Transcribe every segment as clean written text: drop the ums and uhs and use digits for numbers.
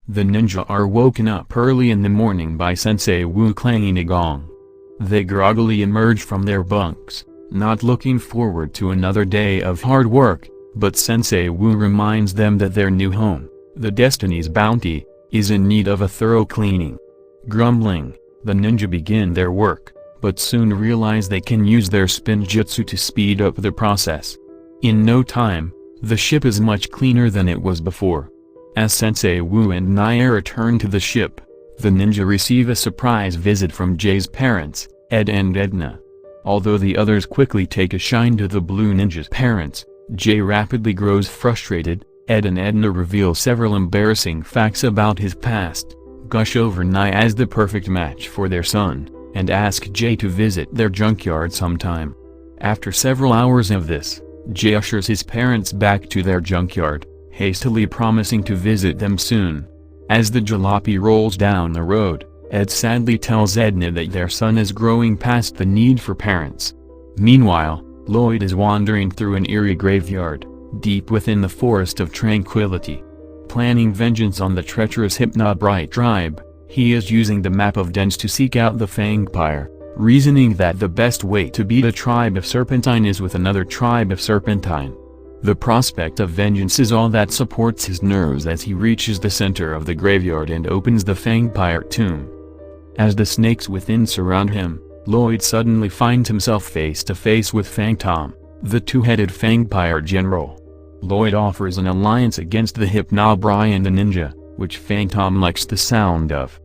The ninja are woken up early in the morning by Sensei Wu clanging a gong. They groggily emerge from their bunks, not looking forward to another day of hard work, but Sensei Wu reminds them that their new home, the Destiny's Bounty, is in need of a thorough cleaning. Grumbling, the ninja begin their work, but soon realize they can use their spin jutsu to speed up the process. In no time, the ship is much cleaner than it was before. As Sensei Wu and Nia return to the ship, the ninja receive a surprise visit from Jay's parents, Ed and Edna. Although the others quickly take a shine to the blue ninja's parents, Jay rapidly grows frustrated. Ed and Edna reveal several embarrassing facts about his past, gush over Nia as the perfect match for their son, and ask Jay to visit their junkyard sometime. After several hours of this, Jay ushers his parents back to their junkyard, hastily promising to visit them soon. As the jalopy rolls down the road, Ed sadly tells Edna that their son is growing past the need for parents. Meanwhile, Lloyd is wandering through an eerie graveyard, deep within the Forest of Tranquility. Planning vengeance on the treacherous Hypnobrite tribe, he is using the map of dens to seek out the Fangpire, reasoning that the best way to beat a tribe of Serpentine is with another tribe of Serpentine. The prospect of vengeance is all that supports his nerves as he reaches the center of the graveyard and opens the Fangpire tomb. As the snakes within surround him, Lloyd suddenly finds himself face to face with Fangtom, the two-headed Fangpire general. Lloyd offers an alliance against the Hypnobrite and the ninja, which Fangtom likes the sound of.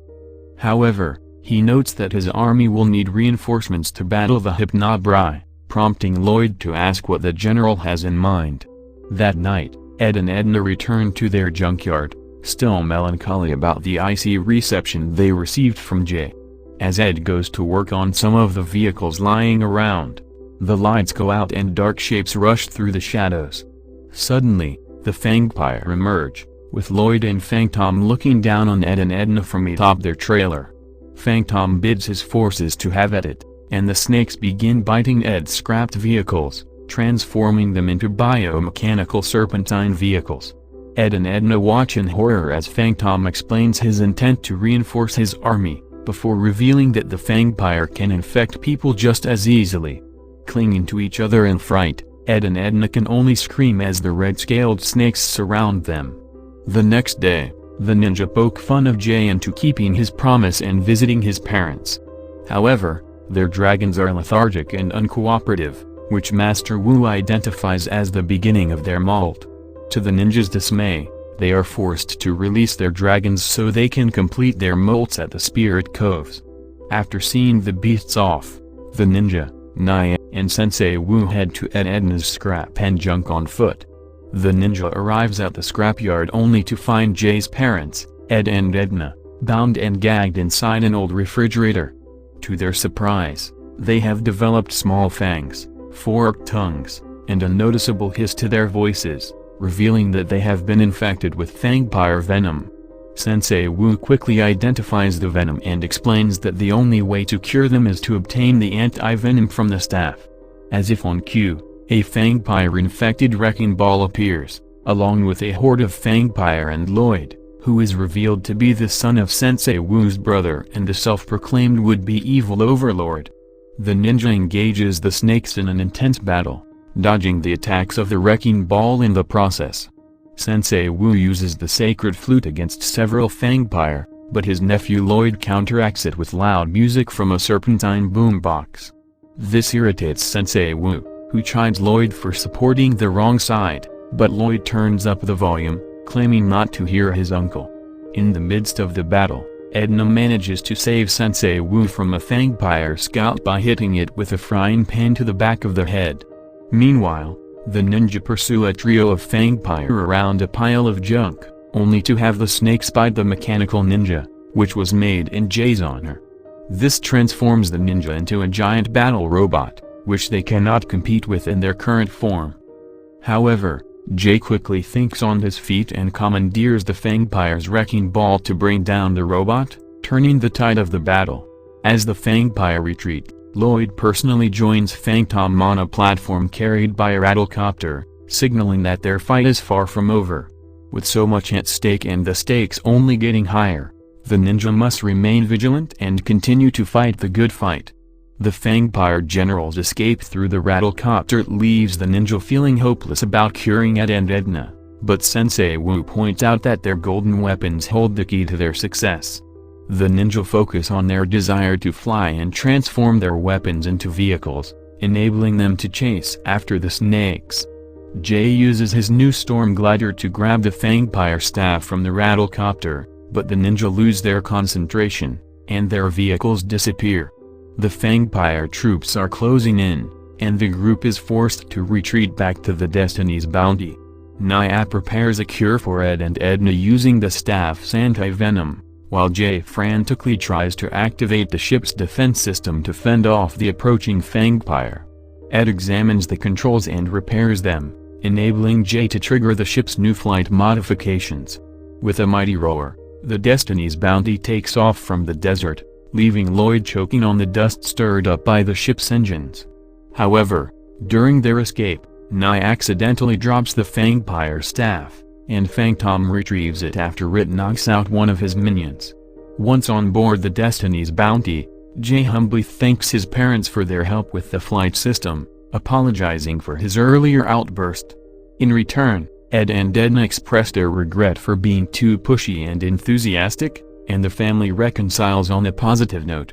However, he notes that his army will need reinforcements to battle the Hypnobrite, prompting Lloyd to ask what the general has in mind. That night, Ed and Edna return to their junkyard, still melancholy about the icy reception they received from Jay. As Ed goes to work on some of the vehicles lying around, the lights go out and dark shapes rush through the shadows. Suddenly, the Fangpire emerge, with Lloyd and Fangtom looking down on Ed and Edna from atop their trailer. Fangtom bids his forces to have at it, and the snakes begin biting Ed's scrapped vehicles, transforming them into biomechanical serpentine vehicles. Ed and Edna watch in horror as Fangtom explains his intent to reinforce his army, before revealing that the Fangpire can infect people just as easily. Clinging to each other in fright, Ed and Edna can only scream as the red-scaled snakes surround them. The next day, the ninja poke fun of Jay into keeping his promise and visiting his parents. However, their dragons are lethargic and uncooperative, which Master Wu identifies as the beginning of their molt. To the ninja's dismay, they are forced to release their dragons so they can complete their molts at the Spirit Coves. After seeing the beasts off, the ninja, Nia, and Sensei Wu head to Ed and Edna's scrap and junk on foot. The ninja arrives at the scrapyard only to find Jay's parents, Ed and Edna, bound and gagged inside an old refrigerator. To their surprise, they have developed small fangs, forked tongues, and a noticeable hiss to their voices, revealing that they have been infected with Fangpire venom. Sensei Wu quickly identifies the venom and explains that the only way to cure them is to obtain the anti-venom from the staff. As if on cue, a Fangpire-infected wrecking ball appears, along with a horde of Fangpire and Lloyd, who is revealed to be the son of Sensei Wu's brother and the self-proclaimed would-be evil overlord. The ninja engages the snakes in an intense battle, dodging the attacks of the wrecking ball in the process. Sensei Wu uses the sacred flute against several Fangpire, but his nephew Lloyd counteracts it with loud music from a serpentine boombox. This irritates Sensei Wu, who chides Lloyd for supporting the wrong side, but Lloyd turns up the volume, claiming not to hear his uncle. In the midst of the battle, Edna manages to save Sensei Wu from a Fangpire scout by hitting it with a frying pan to the back of the head. Meanwhile, the ninja pursue a trio of Fangpire around a pile of junk, only to have the snakes bite the mechanical ninja, which was made in Jay's honor. This transforms the ninja into a giant battle robot, which they cannot compete with in their current form. However, Jay quickly thinks on his feet and commandeers the Fangpire's wrecking ball to bring down the robot, turning the tide of the battle. As the Fangpire retreat, Lloyd personally joins Fangtom on a platform carried by a rattlecopter, signaling that their fight is far from over. With so much at stake and the stakes only getting higher, the ninja must remain vigilant and continue to fight the good fight. The Fangpire generals escape through the rattlecopter. It leaves the ninja feeling hopeless about curing Ed and Edna, but Sensei Wu points out that their golden weapons hold the key to their success. The ninja focus on their desire to fly and transform their weapons into vehicles, enabling them to chase after the snakes. Jay uses his new storm glider to grab the Fangpire staff from the rattlecopter, but the ninja lose their concentration, and their vehicles disappear. The Fangpire troops are closing in, and the group is forced to retreat back to the Destiny's Bounty. Nya prepares a cure for Ed and Edna using the staff's anti-venom, while Jay frantically tries to activate the ship's defense system to fend off the approaching Fangpire. Ed examines the controls and repairs them, enabling Jay to trigger the ship's new flight modifications. With a mighty roar, the Destiny's Bounty takes off from the desert, leaving Lloyd choking on the dust stirred up by the ship's engines. However, during their escape, Nya accidentally drops the Fangpire staff, and Fangtom retrieves it after it knocks out one of his minions. Once on board the Destiny's Bounty, Jay humbly thanks his parents for their help with the flight system, apologizing for his earlier outburst. In return, Ed and Edna express their regret for being too pushy and enthusiastic, and the family reconciles on a positive note.